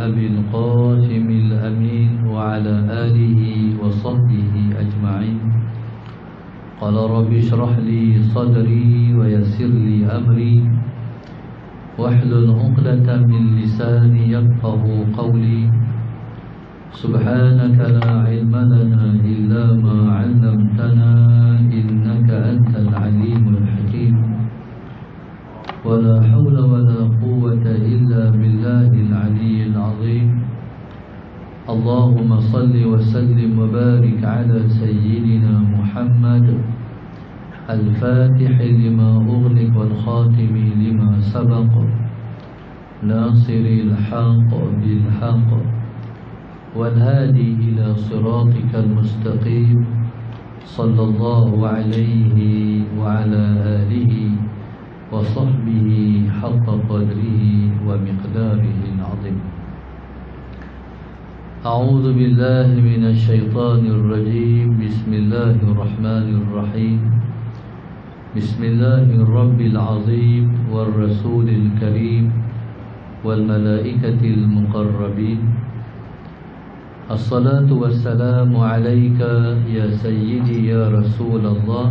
أبي القاسم الأمين وعلى آله وصحبه أجمعين. قال رب اشرح لي صدري ويسر لي أمري واحلل عقدة من لساني يفقه قولي. سبحانك لا علم لنا إلا ما علمتنا إنك أنت العليم الحكيم. ولا حول ولا قوة إلا بالله العلي العظيم. اللهم صل وسلم وبارك على سيدنا محمد الفاتح لما أغلق والخاتم لما سبق ناصر الحق بالحق والهادي إلى صراطك المستقيم صلى الله عليه وعلى آله وصحبه حق قدره ومقداره العظيم. أعوذ بالله من الشيطان الرجيم. بسم الله الرحمن الرحيم. بسم الله الرب العظيم والرسول الكريم والملائكة المقربين. الصلاة والسلام عليك يا سيدي يا رسول الله.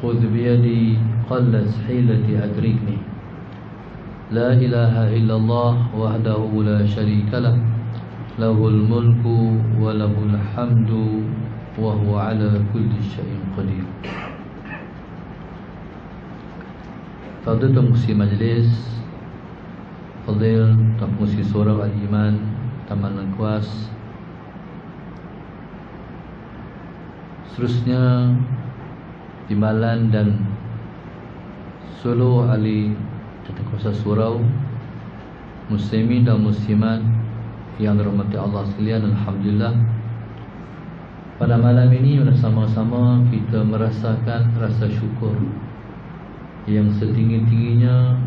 خذ بيدي قلت حيلتي أدركني. لا إله إلا الله وحده لا شريك له له الملك وله الحمد وهو على كل شيء قدير. Fadil Pengusi Majlis, Fadil Pengusi Surau Al-Iman Taman Lengkuas, seterusnya Timbalan dan seluruh ahli tata kuasa surau, muslimin dan muslimat yang dirahmati Allah sekalian. Alhamdulillah, pada malam ini bersama-sama kita merasakan rasa syukur yang setinggi-tingginya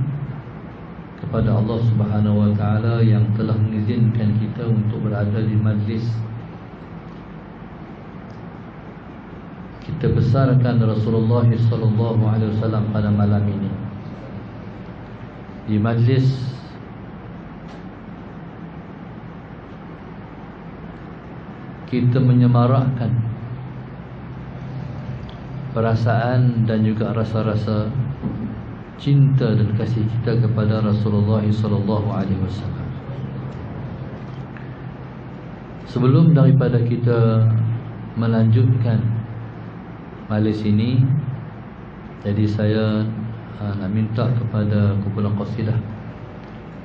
kepada Allah Subhanahu wa taala yang telah mengizinkan kita untuk berada di majlis. Kita besarkan Rasulullah sallallahu alaihi wasallam pada malam ini di majlis kita menyemarakkan perasaan dan juga rasa-rasa cinta dan kasih kita kepada Rasulullah sallallahu alaihi wasallam. Sebelum daripada kita melanjutkan majlis ini, jadi saya nak minta kepada kumpulan qasidah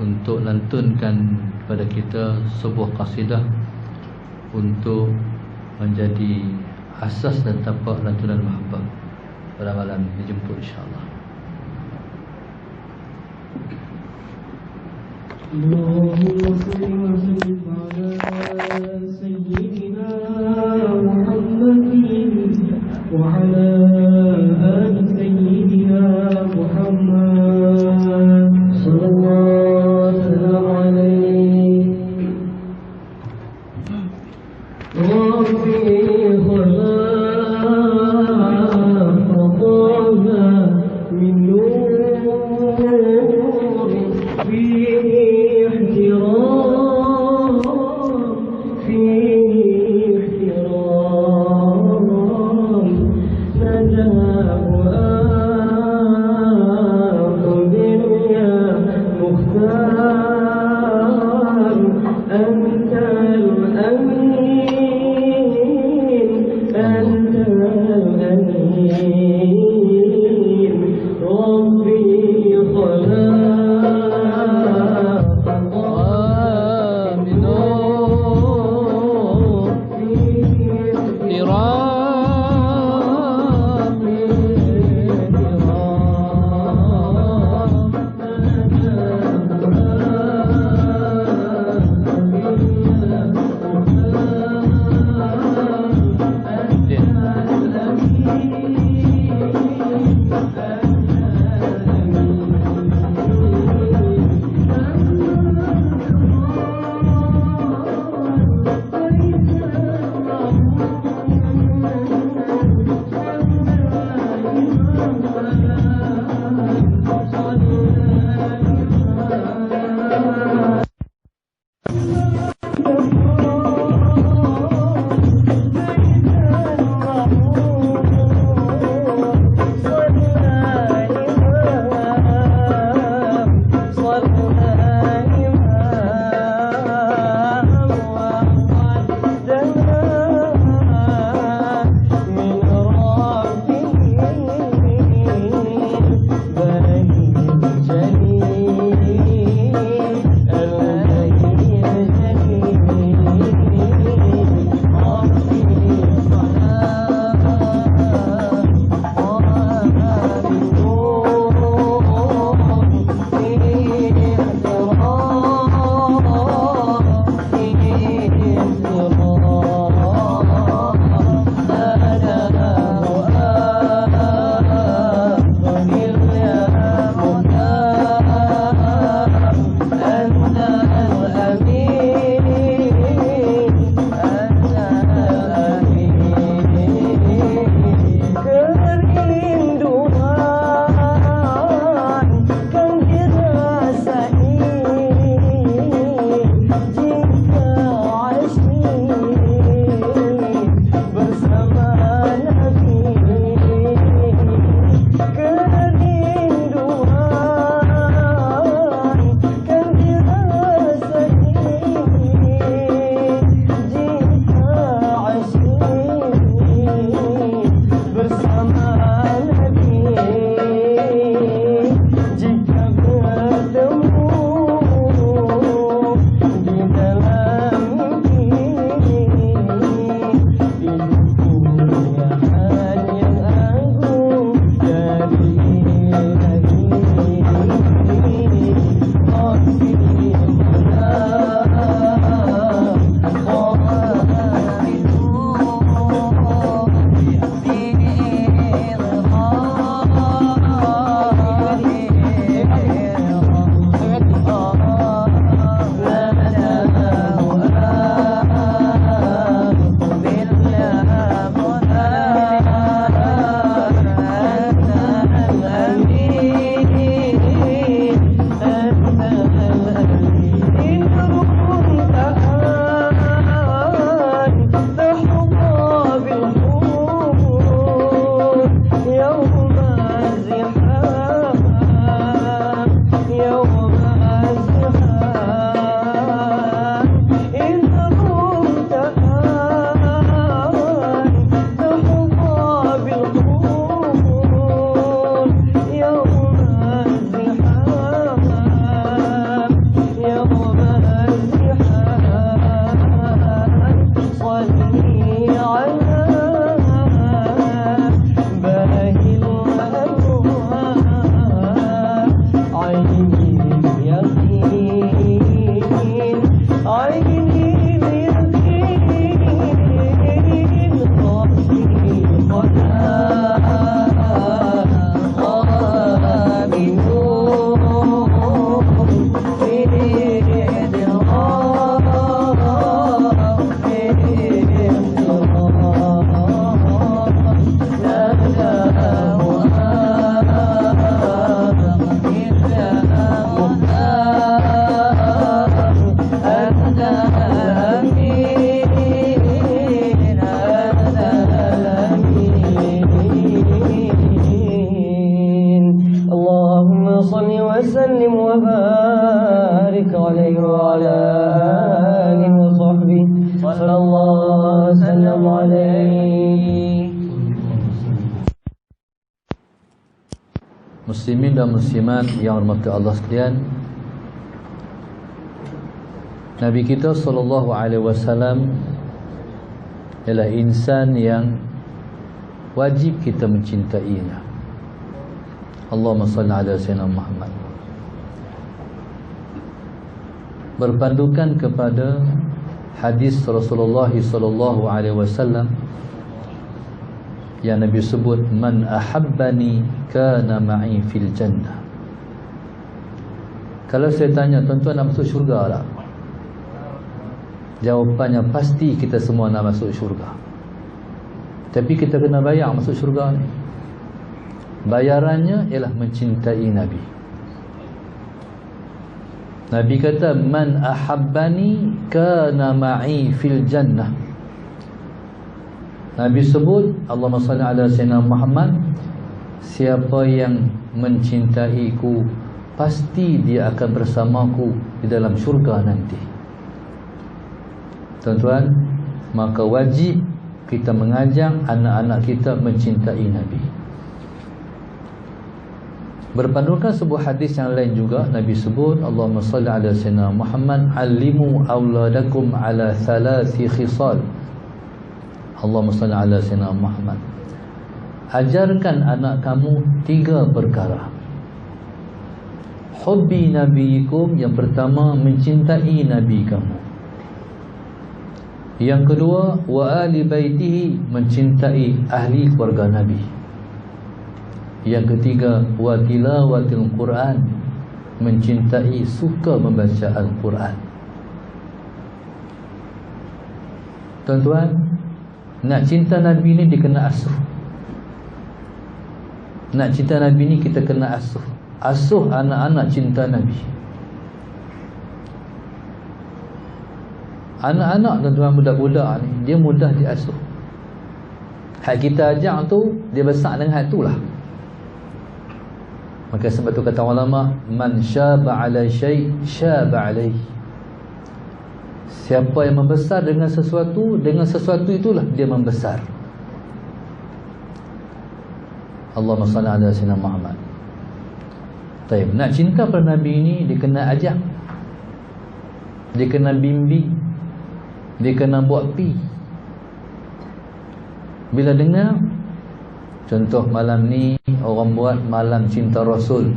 untuk lantunkan kepada kita sebuah qasidah untuk menjadi asas dan tapak lantunan mahabbah pada malam ini. Dijemput insya-Allah. Allahumma salli wa sallim ala sayyidina Muhammadin wa ala ali sayyidina Muhammad sallallahu alaihi wa fi khalaqana min nur fihi أنت الأمين Muslimin dan muslimat yang dirahmati Allah sekalian, Nabi kita SAW ialah insan yang wajib kita mencintainya. Allahumma salli ala sayyidina Muhammad. Berpandukan kepada hadis Rasulullah SAW yang Nabi sebut, man ahabbani kana ma'i fil jannah. Kalau saya tanya, tuan-tuan nak masuk syurga tak? Jawapannya pasti kita semua nak masuk syurga. Tapi kita kena bayar masuk syurga ni. Bayarannya ialah mencintai Nabi. Nabi kata, man ahabbani kana ma'i fil jannah. Nabi sebut, Allahumma salli ala sayyidina Muhammad, siapa yang mencintaiku pasti dia akan bersamaku di dalam syurga nanti. Tuan-tuan, maka wajib kita mengajak anak-anak kita mencintai Nabi. Berpandukan sebuah hadis yang lain juga, Nabi sebut, Allahumma salli ala sayyidina Muhammad, allimu awladakum ala thalathi khisal. Allahumma salli ala sayyidina Muhammad, ajarkan anak kamu 3 perkara. Hubbi nabiyikum, yang pertama mencintai Nabi kamu. Yang kedua, wa ali baitihi, mencintai ahli keluarga Nabi. Yang ketiga, wa tilawatil Quran, mencintai, suka membaca Al-Quran. Tuan-tuan, nak cinta Nabi ni dia kena asuh. Nak cinta Nabi ni kita kena asuh. Asuh anak-anak cinta Nabi. Anak-anak tuan-tuan, budak-budak ni dia mudah diasuh. Hak kita ajak tu, dia besar dengan hak tu lah. Maka sebab tu kata ulama, man syaba ala syai' syaba alaih. Siapa yang membesar dengan sesuatu itulah dia membesar. Allahumma salli ala sayyidina Muhammad. Taib, nak cinta pada Nabi ni dia kena ajak, dia kena bimbing, dia kena buat pi. Bila dengar, contoh malam ni orang buat malam cinta Rasul,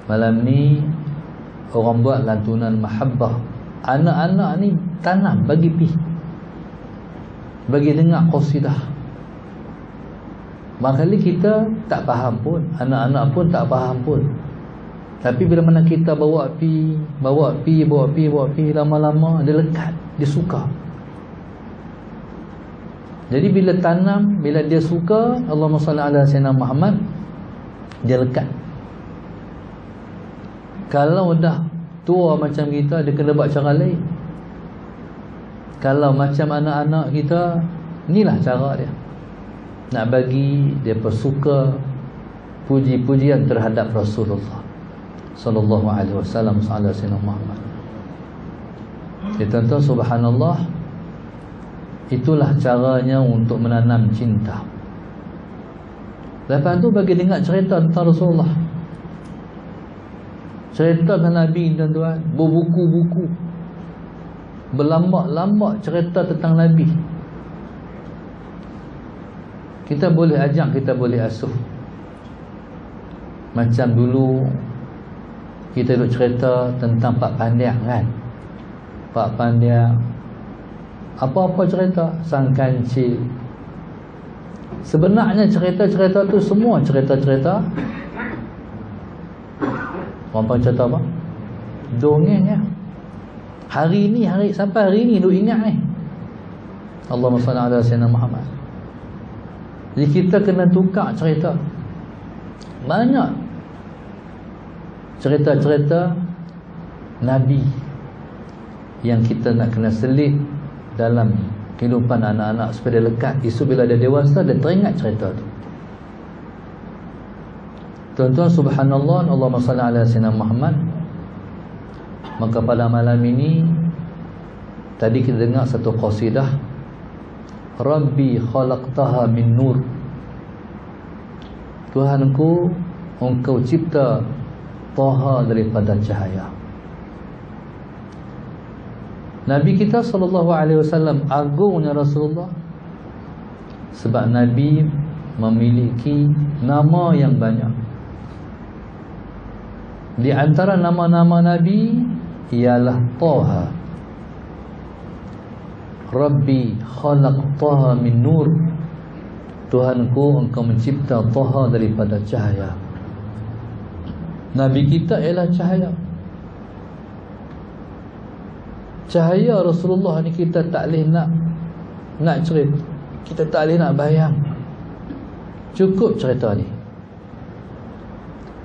malam ni orang buat lantunan mahabbah. Anak-anak ni tanam, bagi pi, bagi dengar qasidah. Makali kita tak faham pun, anak-anak pun tak faham pun. Tapi bila mana kita bawa pi, lama-lama dia lekat, dia suka. Jadi bila tanam, bila dia suka, Allahumma salli ala sayyidina Muhammad, dia lekat. Kalau dah tua macam kita, dia kena buat cara lain. Kalau macam anak-anak kita, inilah cara dia. Nak bagi dia suka puji-pujian terhadap Rasulullah sallallahu alaihi wasallam, sallallahu alaihi wasallam Muhammad. Kita tahu, subhanallah, itulah caranya untuk menanam cinta. Lepas tu bagi dengar cerita tentang Rasulullah, cerita tentang Nabi, tuan-tuan, berbuku-buku, berlambak-lambak cerita tentang Nabi. Kita boleh ajak, kita boleh asuh. Macam dulu kita duk cerita tentang Pak Pandiang kan. Pak Pandiang, apa-apa cerita, Sang Kancil. Sebenarnya cerita-cerita tu semua cerita-cerita, orang cerita apa? Dongeng ya. Sampai hari ni duk ingat ni. Allahumma salli ala sayyidina Muhammad. Jadi kita kena tukar cerita. Banyak cerita-cerita Nabi yang kita nak kena selit dalam kehidupan anak-anak supaya dia lekat. Isu bila dia dewasa, dia teringat cerita tu. Tuan-tuan, subhanallah, Allahumma salli ala sayyidina Muhammad. Maka pada malam ini, tadi kita dengar satu qasidah, Rabbi khalaqtaha min nur. Tuhanku, engkau cipta Taha daripada cahaya. Nabi kita SAW agungnya Rasulullah, sebab Nabi memiliki nama yang banyak. Di antara nama-nama Nabi ialah Taha. Rabbi khalaq Taha min nur. Tuhanku, engkau mencipta Taha daripada cahaya. Nabi kita ialah cahaya. Cahaya Rasulullah ni kita tak boleh nak cerita. Kita tak boleh nak bayang. Cukup cerita ni.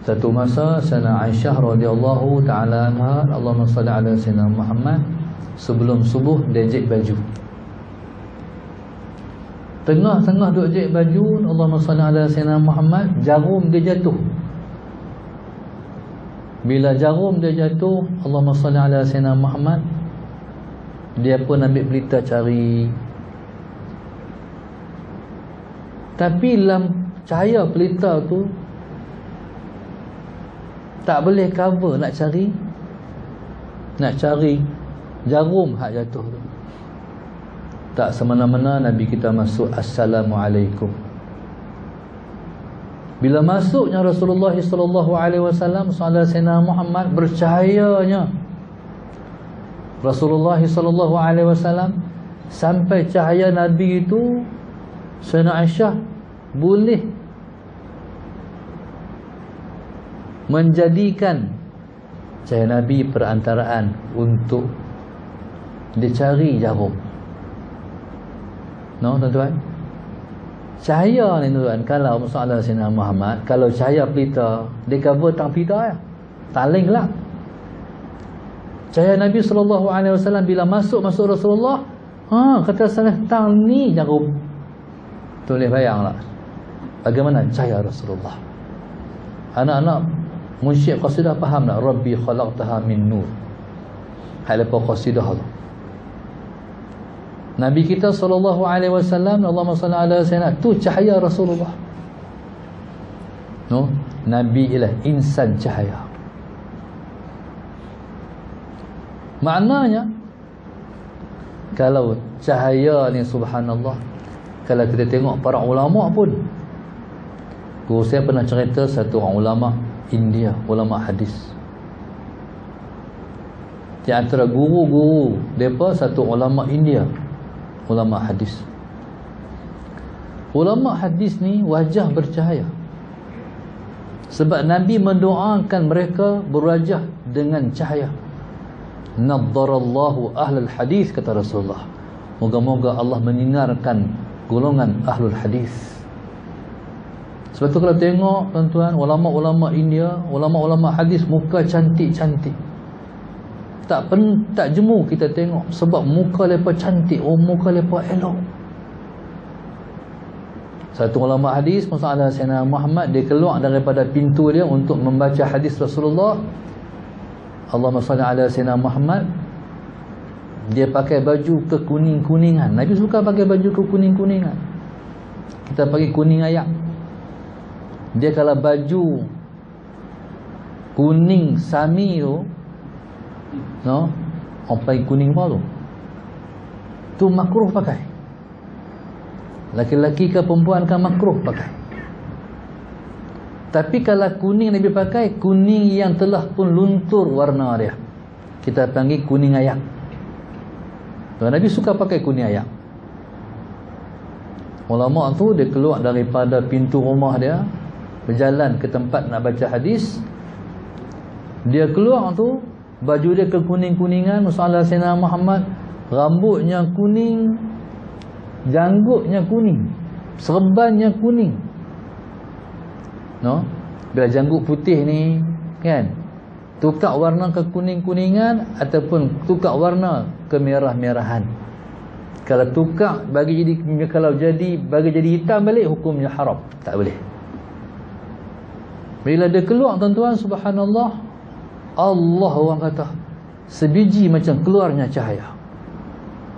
Satu masa Sayyidina Aisyah radhiyallahu taala anha, Allahumma salli ala sayyidina Muhammad, sebelum subuh dia jahit baju. Tengah-tengah duk jahit baju, Allahumma salli ala sayyidina Muhammad, jarum dia jatuh. Bila jarum dia jatuh, Allahumma salli ala sayyidina Muhammad, dia pun ambil berita cari. Tapi dalam cahaya pelita tu tak boleh cover nak cari jarum hak jatuh tu. Tak semena-mena Nabi kita masuk Assalamualaikum. Bila masuknya Rasulullah SAW, Sayyidina Muhammad, bercahayanya Rasulullah SAW, sampai cahaya Nabi itu Sayyidina Aisyah boleh menjadikan cahaya Nabi perantaraan untuk dicari jarum. No, tuan-tuan, cahaya ni tuan, kalau masalah Sayyidina Muhammad, kalau cahaya pelita, dia cover tang pelita ya, taling lah. Cahaya Nabi SAW bila masuk Rasulullah, kata salah tang ni jarum. Tu boleh bayanglah bagaimana cahaya Rasulullah. Anak-anak musyrik qasidah faham tak? Rabbi khalaqtaha min nur. Hal apa qasidah tu? Nabi kita SAW, Allahumma salli ala sayyidina, tu cahaya Rasulullah. No, Nabi ialah insan cahaya. Maknanya kalau cahaya ni subhanallah, kalau kita tengok para ulama pun, guru saya pernah cerita satu orang ulama India, ulama hadis. Di antara guru-guru mereka satu ulama India, ulama hadis. Ulama hadis ni wajah bercahaya, sebab Nabi mendoakan mereka berwajah dengan cahaya. Naddarallahu ahlul hadis, kata Rasulullah, moga-moga Allah menyinarkan golongan ahlul hadis. Sebab tu kalau tengok tuan-tuan, ulama-ulama India, ulama-ulama hadis, muka cantik-cantik. Tak jemu kita tengok, sebab muka mereka cantik, muka mereka elok. Satu ulama hadis, Musa Sayyidina Muhammad, dia keluar daripada pintu dia untuk membaca hadis Rasulullah. Allahumma salli ala Sayyidina Muhammad. Dia pakai baju kekuning-kuningan. Nabi suka pakai baju kekuning-kuningan. Kita pakai kuning ayak. Dia kalau baju kuning sami tu, no, orang pakai kuning apa tu? Tu makruh pakai. Laki-laki ke perempuan kan makruh pakai. Tapi kalau kuning Nabi pakai, kuning yang telah pun luntur warna dia, kita panggil kuning ayak. Nabi suka pakai kuning ayak. Ulama tu dia keluar daripada pintu rumah dia, berjalan ke tempat nak baca hadis. Dia keluar tu, baju dia kekuning-kuningan, Musa Sayyidina Muhammad, rambutnya kuning, janggutnya kuning, serbannya kuning. No, bila janggut putih ni kan, tukar warna ke kuning-kuningan ataupun tukar warna ke merah-merahan. Kalau tukar bagi jadi hitam balik, hukumnya haram, tak boleh. Bila dia keluar tuan-tuan, subhanallah, Allah orang kata sebiji macam keluarnya cahaya.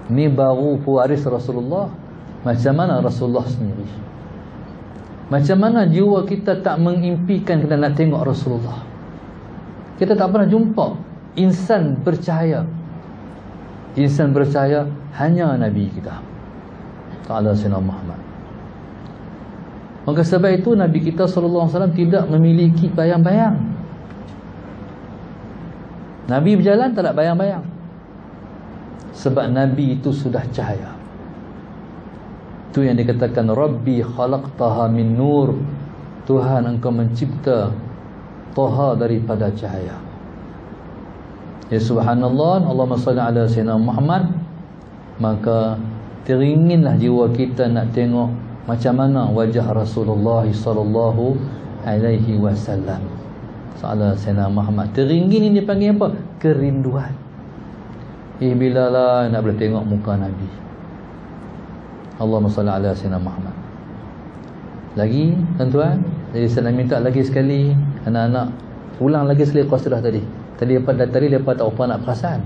Ni baru pewaris Rasulullah. Macam mana Rasulullah sendiri? Macam mana jiwa kita tak mengimpikan kita nak tengok Rasulullah. Kita tak pernah jumpa insan bercahaya. Insan bercahaya hanya Nabi kita Ta'ala Sayyidina Muhammad. Maka sebab itu Nabi kita SAW tidak memiliki bayang-bayang. Nabi berjalan tak ada bayang-bayang. Sebab Nabi itu sudah cahaya. Itu yang dikatakan Rabbi khalaqtaha min nur. Tuhan engkau mencipta Taha daripada cahaya. Ya subhanallah, Allahumma salli ala Sayyidina Muhammad. Maka teringinlah jiwa kita nak tengok macam mana wajah Rasulullah sallallahu alaihi wasallam. Salah Sayyidina Muhammad. Teringin ini dipanggil apa? Kerinduan. Bilalah nak boleh tengok muka Nabi. Allahumma salli ala Sayyidina Muhammad. Lagi tuan-tuan, jadi saya minta lagi sekali anak-anak ulang lagi sekali qasidah tadi. Tadi lepas tak apa nak perasan.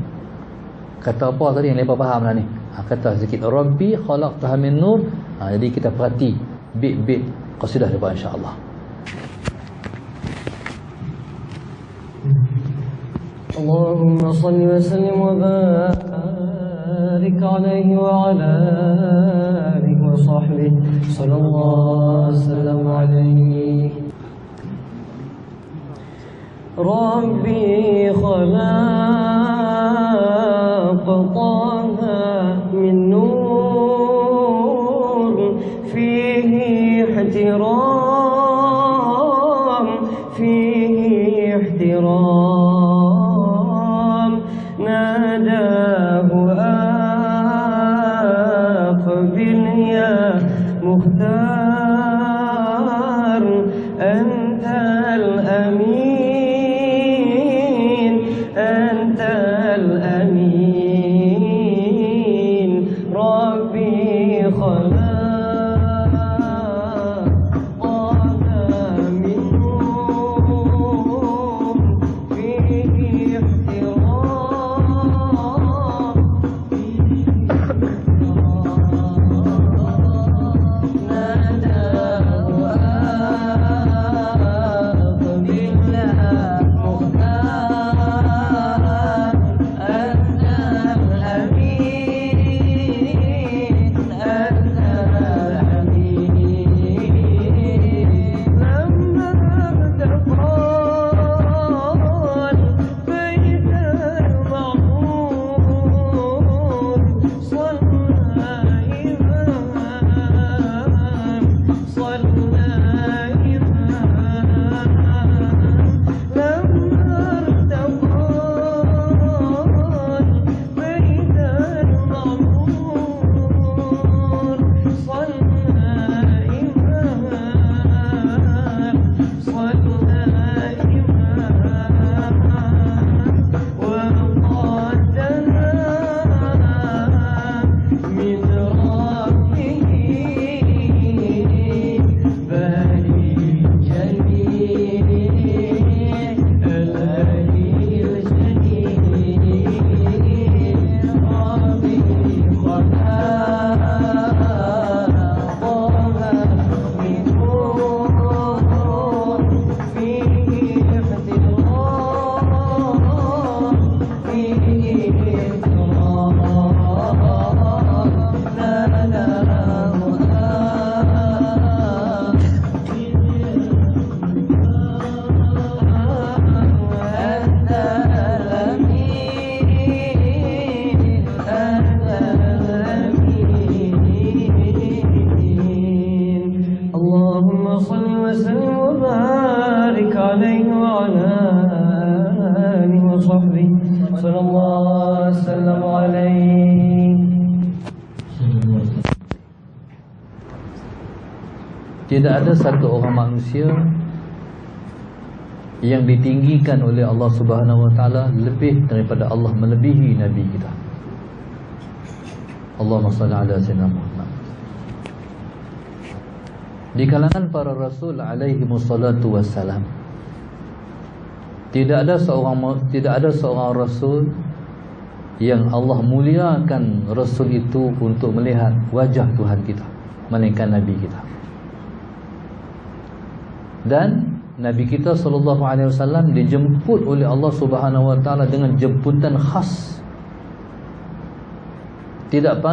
Kata apa tadi yang lepas faham lah ni? Kata sikit Rabbi khalaqtaha min nur. Jadi kita perhati bit-bit qasidah lepas insya-Allah. Allahumma salli wa sallim wa barik alaihi wa ala alihi wa sahbihi sallallahu alaihi wasallam alaihi. Rabbi khalaqtaha min nur fihi ihtiram fihi ihtiram nadahu aqbil ya mukhtar antal amin Tidak ada satu orang manusia yang ditinggikan oleh Allah Subhanahu Wa Taala lebih daripada Allah melebihi Nabi kita. Allahumma salli ala Sayyidina Muhammad. Di kalangan para Rasul alaihi wassalatu wassalam, tidak ada seorang Rasul yang Allah muliakan Rasul itu untuk melihat wajah Tuhan kita, melainkan Nabi kita. Dan Nabi kita SAW dijemput oleh Allah Subhanahu Wa Taala dengan jemputan khas. Tak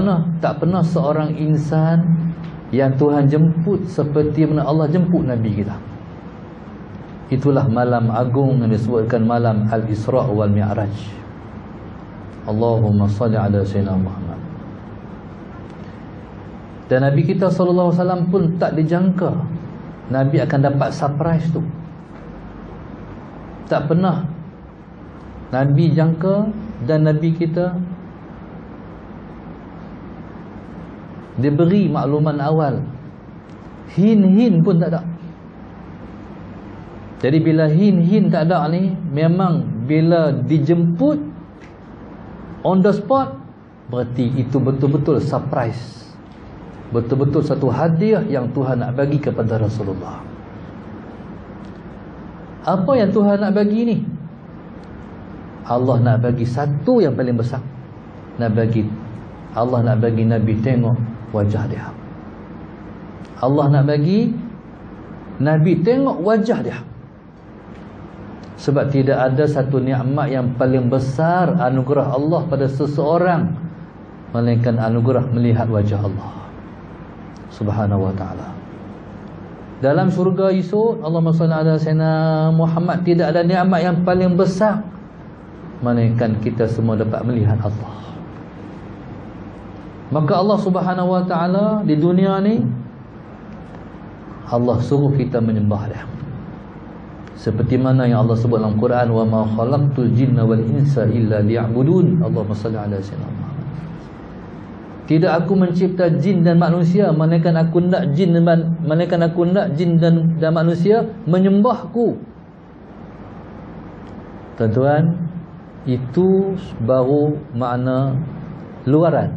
pernah seorang insan yang Tuhan jemput seperti mana Allah jemput Nabi kita. Itulah malam agung yang disebutkan malam Al-Isra' wal Mi'raj. Allahumma salli ala Sayyidina Muhammad. Dan Nabi kita SAW pun tak dijangka Nabi akan dapat surprise tu. Tak pernah Nabi jangka, dan Nabi kita diberi makluman awal. Hin pun tak ada. Jadi bila hin tak ada ni, memang bila dijemput on the spot, berarti itu betul-betul surprise. Betul-betul satu hadiah yang Tuhan nak bagi kepada Rasulullah. Apa yang Tuhan nak bagi ni? Allah nak bagi satu yang paling besar. Allah nak bagi Nabi tengok wajah dia. Allah nak bagi Nabi tengok wajah dia. Sebab tidak ada satu nikmat yang paling besar anugerah Allah pada seseorang melainkan anugerah melihat wajah Allah Subhanahu Wa Taala. Dalam syurga esok, Allahumma salli ala sayyidina Muhammad, tidak ada nikmat yang paling besar melainkan kita semua dapat melihat Allah. Maka Allah Subhanahu Wa Taala di dunia ni, Allah suruh kita menyembah Dia. Seperti mana yang Allah sebut dalam Quran, wa ma khalaqtul jinna wal insa illa liya'budun. Allahumma salli ala sayyidina Muhammad. Tidak aku mencipta jin dan manusia melainkan aku nak jin dan manusia menyembahku. Tuan-tuan, itu baru makna luaran.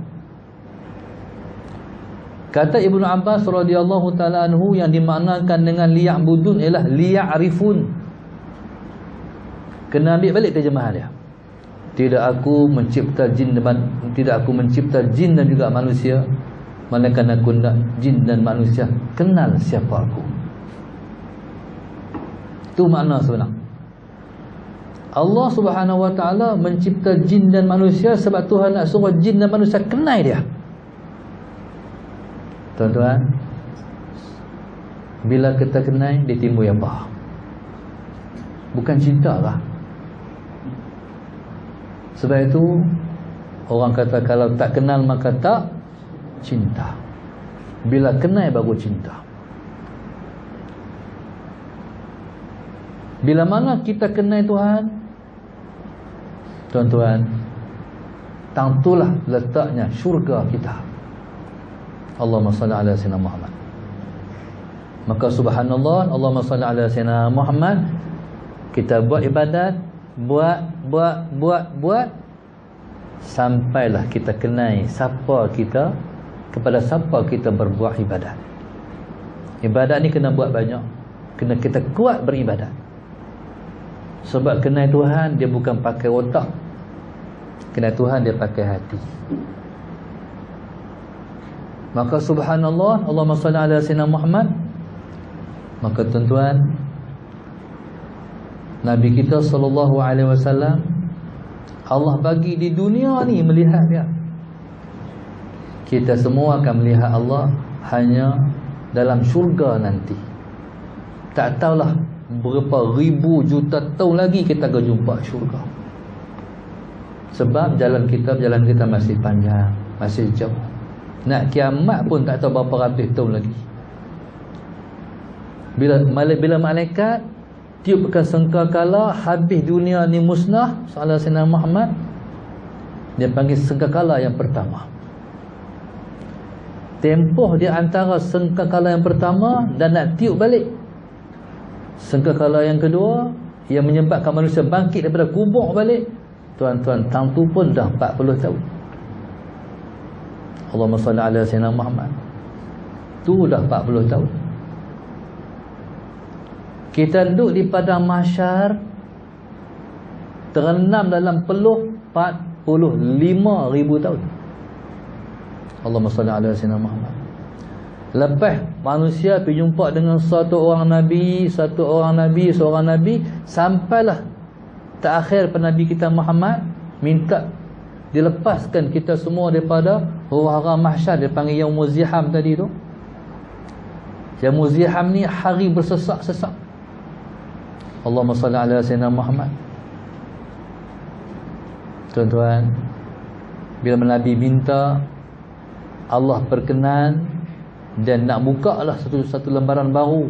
Kata Ibnu Abbas radhiyallahu taala anhu, yang dimaknakan dengan liya'budun ialah liya'rifun. Kena ambil balik terjemahan dia. Tidak aku mencipta jin dan juga manusia melainkan aku nak jin dan manusia kenal siapa aku. Itu makna sebenar. Allah Subhanahu Wa Taala mencipta jin dan manusia sebab Tuhan nak suruh jin dan manusia kenal Dia. Tuan-tuan, bila kita kenal, dia timbul apa? Bukan cinta lah. Sebab itu orang kata kalau tak kenal maka tak cinta. Bila kenal baru cinta. Bila mana kita kenal Tuhan, tuan-tuan, tentulah letaknya syurga kita. Allahumma salli ala sayyidina Muhammad. Maka subhanallah, Allahumma salli ala sayyidina Muhammad. Kita buat ibadat, buat sampailah kita kenal kepada siapa kita berbuat ibadat. Ibadat ni kena buat banyak, kena kita kuat beribadat. Sebab kenal Tuhan, dia bukan pakai otak. Kenal Tuhan, dia pakai hati. Maka subhanallah, Allahumma salli ala sayyidina Muhammad. Maka tuan-tuan, Nabi kita SAW, Allah bagi di dunia ni melihat Dia. Kita semua akan melihat Allah hanya dalam syurga nanti. Tak tahulah berapa ribu juta tahun lagi kita akan jumpa syurga. Sebab jalan kita masih panjang, masih jauh. Nak kiamat pun tak tahu berapa ratus tahun lagi. Bila malaikat tiupkan sangkakala habis dunia ni musnah, sallallahu alaihi wasallam Muhammad, dia panggil sangkakala yang pertama. Tempoh dia antara sangkakala yang pertama dan nak tiup balik sangkakala yang kedua yang menyebabkan manusia bangkit daripada kubur balik, tuan-tuan, tentu pun dah 40 tahun. Allahumma salli ala sayyidina Muhammad. Tu dah 40 tahun. Kita duduk di padang mahsyar, terendam dalam peluh 45,000 tahun. Allahumma salli ala sayyidina Muhammad. Lepas manusia pergi jumpa dengan seorang Nabi, seorang Nabi, sampailah terakhir penabi kita Muhammad minta dilepaskan kita semua daripada huru-hara mahsyar. Dia panggil Yaumuz Ziham tadi tu. Yaumuz Ziham ni hari bersesak-sesak. Allahumma salli ala sayyidina Muhammad. Tuan-tuan, bila Nabi minta, Allah berkenan dan nak buka lah satu lembaran baru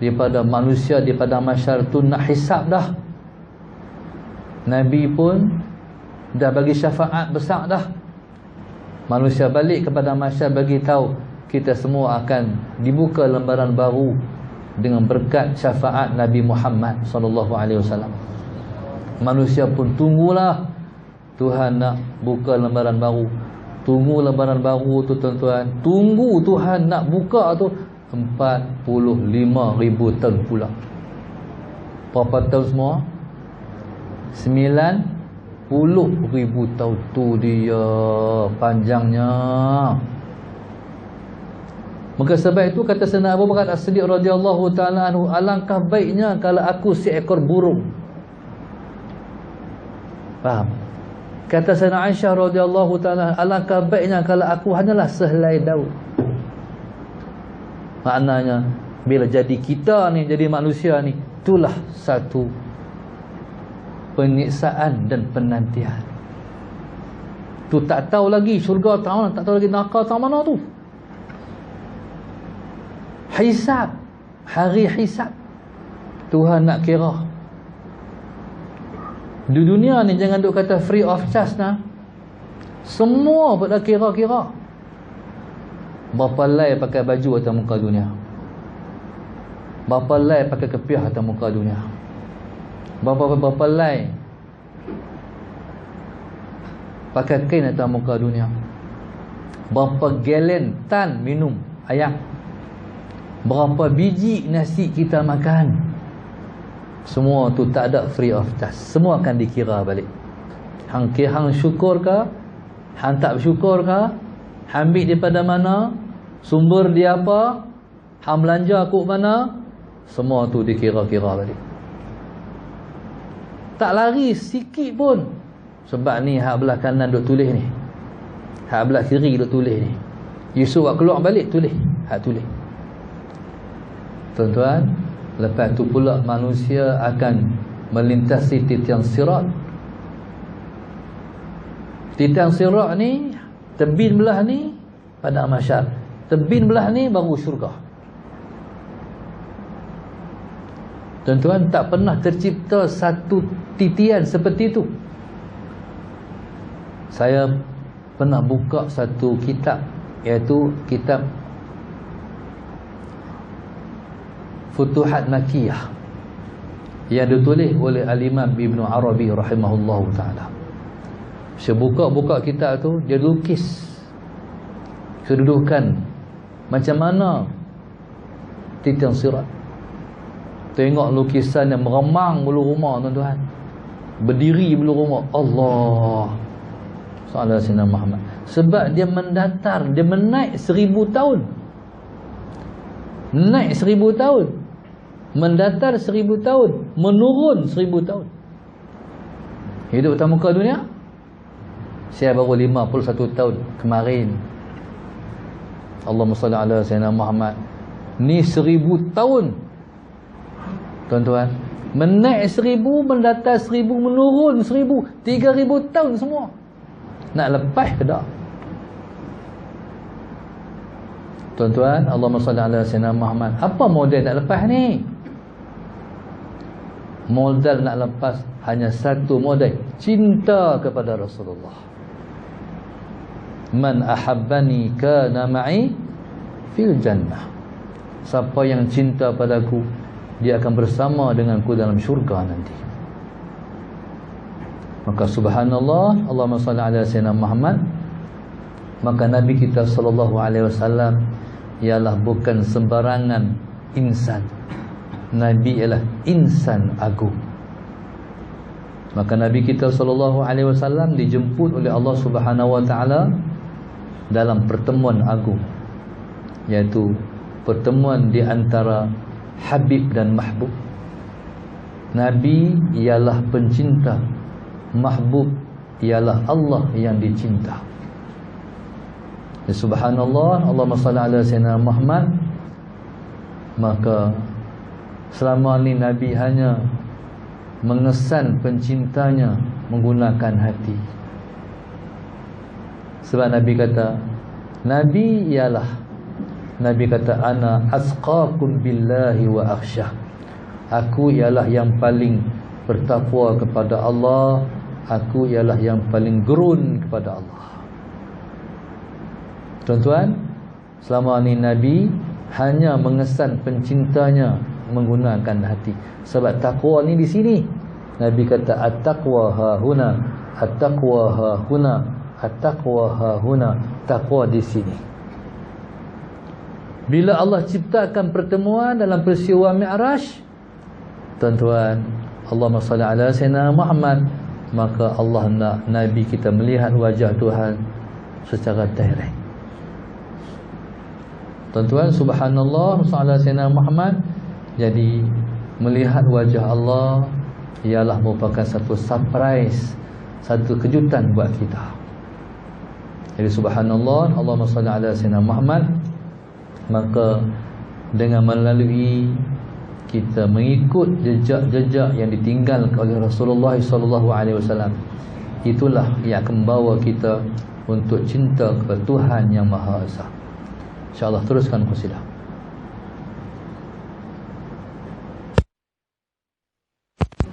daripada manusia, daripada mahsyar tu, nak hisap dah. Nabi pun dah bagi syafaat besar dah. Manusia balik kepada mahsyar, bagi tahu kita semua akan dibuka lembaran baru dengan berkat syafaat Nabi Muhammad sallallahu alaihi wasallam. Manusia pun tunggulah Tuhan nak buka lembaran baru. Tunggu lembaran baru tu tuan-tuan. Tunggu Tuhan nak buka tu 45,000 tahun pula. Berapa tahun semua? 90,000 tahun. Tu dia panjangnya. Maka sebab itu kata Sayyidina Abu Bakar As-Siddiq radhiyallahu taala anhu, alangkah baiknya kalau aku seekor burung. Faham? Kata Sayyidina Aisyah radhiyallahu taala, alangkah baiknya kalau aku hanyalah sehelai daun. Maknanya bila jadi kita ni, jadi manusia ni, itulah satu penyiksaan dan penantian. Tu tak tahu lagi syurga tak mana, tak tahu lagi neraka tak mana tu. Hisab, hari hisab. Tuhan nak kira. Di dunia ni jangan duk kata free of charge nah. Semua pada kira-kira. Berapa lai pakai baju atas muka dunia? Berapa lai pakai kepiah atas muka dunia? Berapa lai pakai kain atas muka dunia? Berapa galen tan minum air? Berapa biji nasi kita makan? Semua tu tak ada free of charge. Semua akan dikira balik. Hang syukur ke? Hang tak bersyukur ke? Hang ambil daripada mana? Sumber dia apa? Hang belanja kok mana? Semua tu dikira-kira balik. Tak lari sikit pun. Sebab ni hak belah kanan duk tulis ni, hak belah kiri duk tulis ni. Yusuf keluar balik tulis, hak tulis. Tuan-tuan, lepas tu pula manusia akan melintasi titian sirat. Titian sirat ni, tebin belah ni pada mahsyar, tebin belah ni baru syurga. Tuan-tuan, tak pernah tercipta satu titian seperti itu. Saya pernah buka satu kitab, iaitu kitab Futuhat Makkiyah yang ditulis oleh Al-Imam Ibn Arabi rahimahullahu ta'ala. Saya buka kitab tu, dia lukis kedudukan macam mana titian sirat. Tengok lukisan yang meremang bulu rumah tuan-tuan, berdiri bulu rumah. Allah sallallahu alaihi wasallam Muhammad. Sebab dia mendatar, dia menaik 1000 tahun. Naik 1000 tahun, mendatar 1000 tahun, menurun 1000 tahun. Hidup atas muka dunia. Saya baru 51 tahun kemarin. Allahumma salli ala sayyidina Muhammad. Ni 1000 tahun. Tuan-tuan, menaik 1000, mendatar 1000, menurun 1000, 3000 tahun semua. Nak lepas ke tak? Tuan-tuan, Allahumma salli ala sayyidina Muhammad. Apa modal nak lepas ni? Modal nak lepas hanya satu modal, cinta kepada Rasulullah. Man ahabbani kana ma'i fil jannah. Siapa yang cinta padaku, dia akan bersama denganku dalam syurga nanti. Maka subhanallah, Allahumma salli ala sayyidina Muhammad. Maka Nabi kita sallallahu alaihi wasallam ialah bukan sembarangan insan. Nabi ialah insan agung. Maka Nabi kita sallallahu alaihi wasallam dijemput oleh Allah Subhanahu wa taala dalam pertemuan agung. iaitu pertemuan di antara Habib dan Mahbub. Nabi ialah pencinta, Mahbub ialah Allah yang dicinta. Ya, subhanallah, Allahumma salli ala sayyidina Muhammad. Maka selama ni Nabi hanya mengesan pencintanya menggunakan hati. Sebab Nabi kata, Nabi ialah, Nabi kata, ana asqakum billahi wa akhsyah. Aku ialah yang paling bertakwa kepada Allah, aku ialah yang paling gerun kepada Allah. Tuan-tuan, selama ni Nabi hanya mengesan pencintanya menggunakan hati. Sebab takwa ni di sini. Nabi kata at-taqwa hahuna, at-taqwa hahuna, at-taqwa hahuna. Takwa di sini. Bila Allah ciptakan pertemuan dalam peristiwa Mi'raj, tuan-tuan, Allahumma salli ala sayyidina Muhammad, maka Allah nak Nabi kita melihat wajah Tuhan secara direct. Tuan-tuan, subhanallah, sallallahu alaihi wasallam Muhammad. Jadi melihat wajah Allah ialah merupakan satu surprise, satu kejutan buat kita. Jadi subhanallah, Allahumma salli ala sayyidina Muhammad. Maka dengan melalui kita mengikut jejak-jejak yang ditinggalkan oleh Rasulullah sallallahu alaihi wasallam, itulah yang akan membawa kita untuk cinta kepada Tuhan yang Maha Esa. InsyaAllah teruskan qasidah.